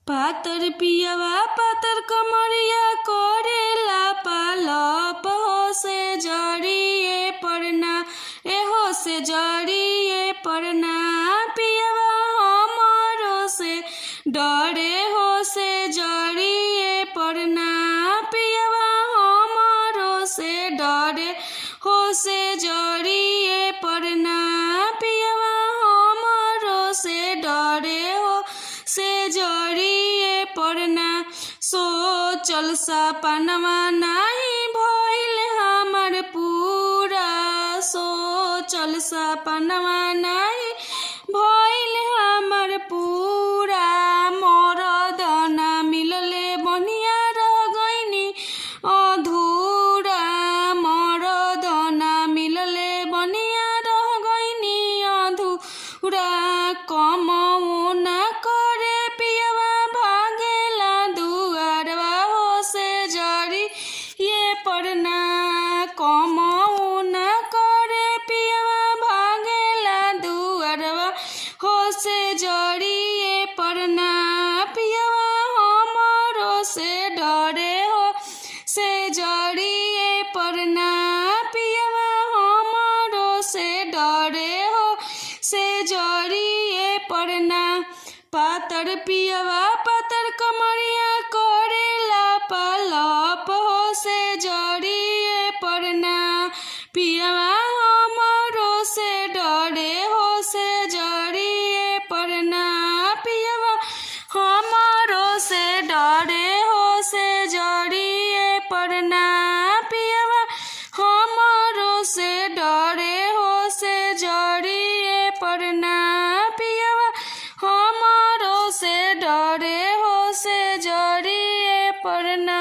पातर पियवा पातर कमरिया करेला पालप हो से जड़िए पड़ना एहो से जड़िए पड़ना पियवा हमारो से डरे हो से जड़िए पड़ना पियवा हमारो से डरे हो से जड़िए पड़ना पियवा हमारो से डरे हो से जड़िए पड़ना सोचल सपनवा नहीं भइल हमर पूरा सोचल सपनवा नहीं भइल हमर पूरा मरद ना मिलले बनिया रह गइनी अधूरा मरद ना मिलले बनिया रह गइनी अधूरा कमऊ ना करे पियवा भागेला दुआरवा हो से जड़ी ये पड़ना कमऊ ना करे पियवा भागेला दुआरवा हो से जड़ी ये पड़ना पियवा हमारो से डरे हो से जड़ी ये पड़ना पियवा हमारो से डरे हो से जड़िए पड़ना पातर पियवा पातर कमरिया करेला पालप हो से जड़िए पड़ना पियवा हमारो से डरे हो से जड़िए पड़ना पियवा हमारो से डरे हो से जड़िए पड़ना पियवा हमारो से डरे हो से जड़िए पड़ना पियवा हमारो से डरे हो से जड़िए पड़ना।